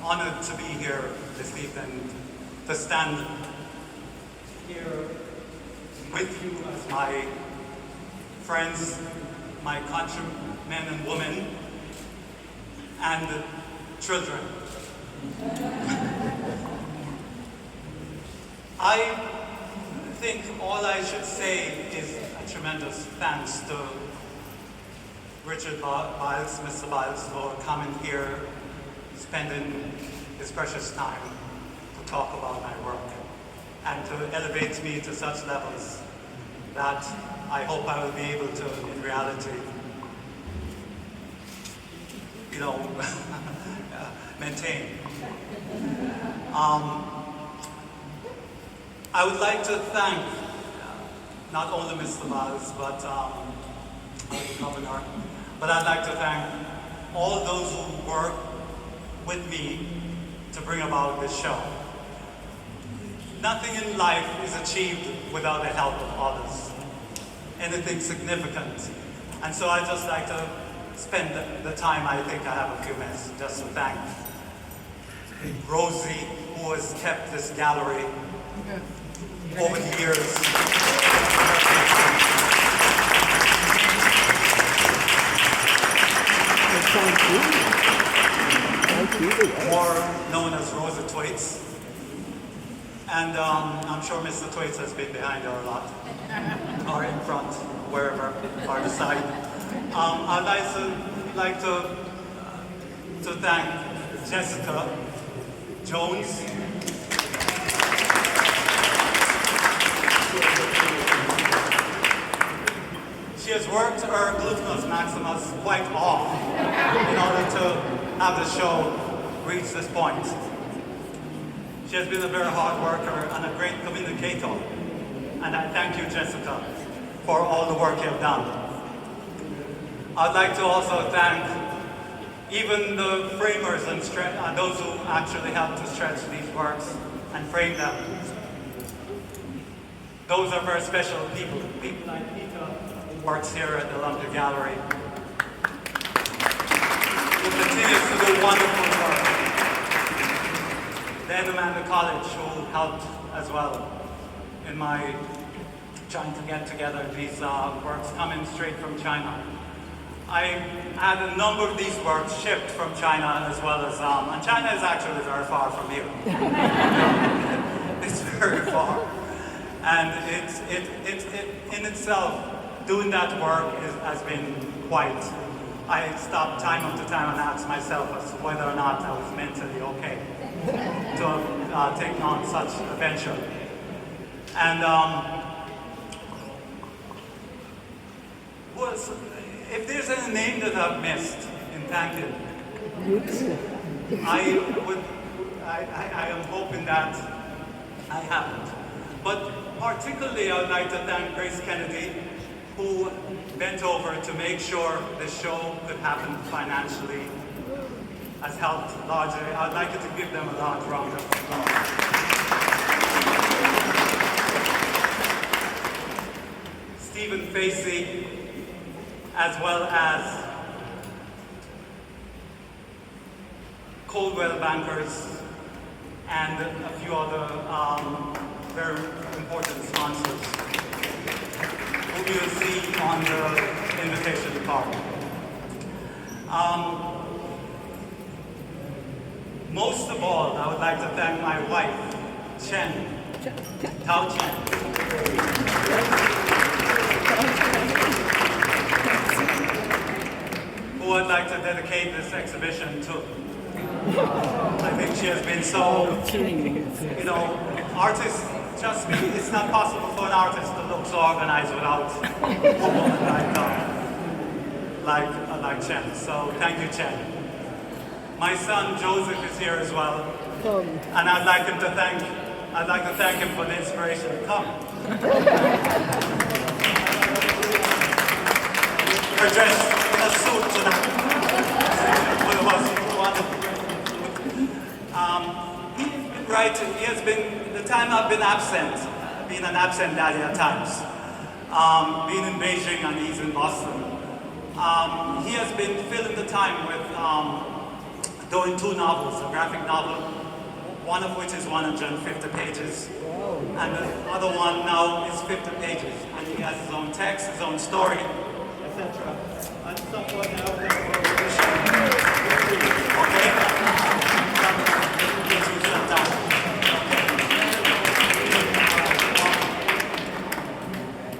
honored to be here this evening, to stand here with you as my friends, my countrymen and women, and children. I think all I should say is a tremendous thanks to Richard Biles, Mr. Biles, for coming here, spending his precious time to talk about my work and to elevate me to such levels that I hope I will be able to, in reality, maintain. I would like to thank not only Mr. Biles, but the Governor, but I'd like to thank all those who work with me to bring about this show. Nothing in life is achieved without the help of others, anything significant. And so I'd just like to spend the time, I think I have a few minutes, just to thank Rosie, who has kept this gallery over the years. More known as Rosa Twaits. And I'm sure Mr. Twaits has been behind her a lot, or in front, wherever, or the side. I'd like to thank Jessica Jones. She has worked her gluteus maximus quite off in order to have the show reach this point. She has been a very hard worker and a great communicator. And I thank you, Jessica, for all the work you have done. I'd like to also thank even the framers and those who actually helped to stretch these works and frame them. Those are very special people like Peter, who works here at the Olympia Gallery, who continues to do wonderful work. Then Amanda College, who helped as well in my trying to get together these works coming straight from China. I had a number of these works shipped from China as well as, and China is actually very far from here. It's very far. And it in itself, doing that work has been quite, I stopped time after time and asked myself as to whether or not I was mentally okay to take on such a venture. And if there's any name that I've missed in thanking, I am hoping that I haven't. But particularly I would like to thank Grace Kennedy, who bent over to make sure the show could happen financially, has helped largely. I'd like you to give them a large round of applause. Stephen Facey, as well as Coldwell Bankers and a few other very important sponsors who you'll see on the invitation card. Most of all, I would like to thank my wife, Chen, Tao Chen, who I'd like to dedicate this exhibition to. I think she has been so, artists, trust me, it's not possible for an artist to look so organized without a woman like Chen. So thank you, Chen. My son Joseph is here as well, and I'd like to thank him for the inspiration to come. We're dressed in a suit tonight. He has been, the time I've been absent, being an absent daddy at times, being in Beijing and he's in Boston, he has been filling the time with doing 2 novels, a graphic novel, one of which is 150 pages, and the other one now is 50 pages, and he has his own text, his own story, etc. And someone now okay?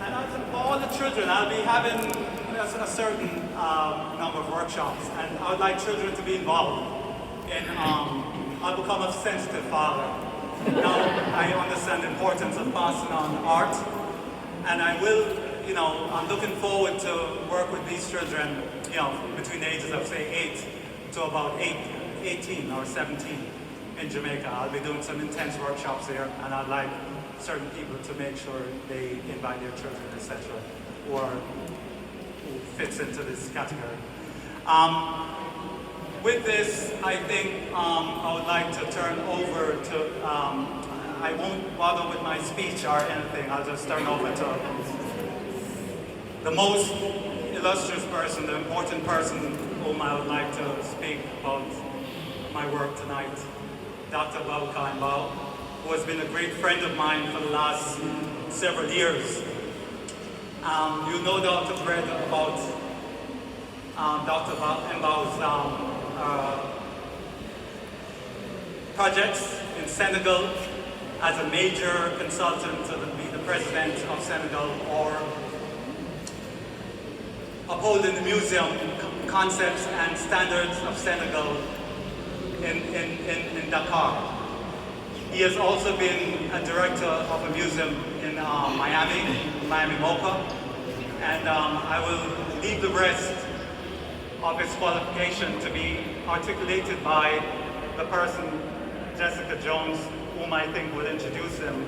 And as for all the children, I'll be having a certain number of workshops, and I would like children to be involved in, I'll become a sensitive father. Now I understand the importance of passing on art, and I will, I'm looking forward to work with these children, between the ages of say 8 to about 18 or 17 in Jamaica. I'll be doing some intense workshops there, and I'd like certain people to make sure they invite their children, etc., who fits into this category. With this, I think I would like to turn over to, I won't bother with my speech or anything, I'll just turn over to the most illustrious person, the important person whom I would like to speak about my work tonight, Dr. Bao, who has been a great friend of mine for the last several years. You know Dr. Fred about Dr. Mbao's projects in Senegal as a major consultant to be the president of Senegal, or upholding the museum concepts and standards of Senegal in Dakar. He has also been a director of a museum in Miami Mocha, and I will leave the rest of his qualification to be articulated by the person, Jessica Jones, whom I think will introduce him.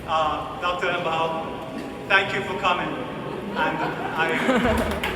Dr. Mbao, thank you for coming. And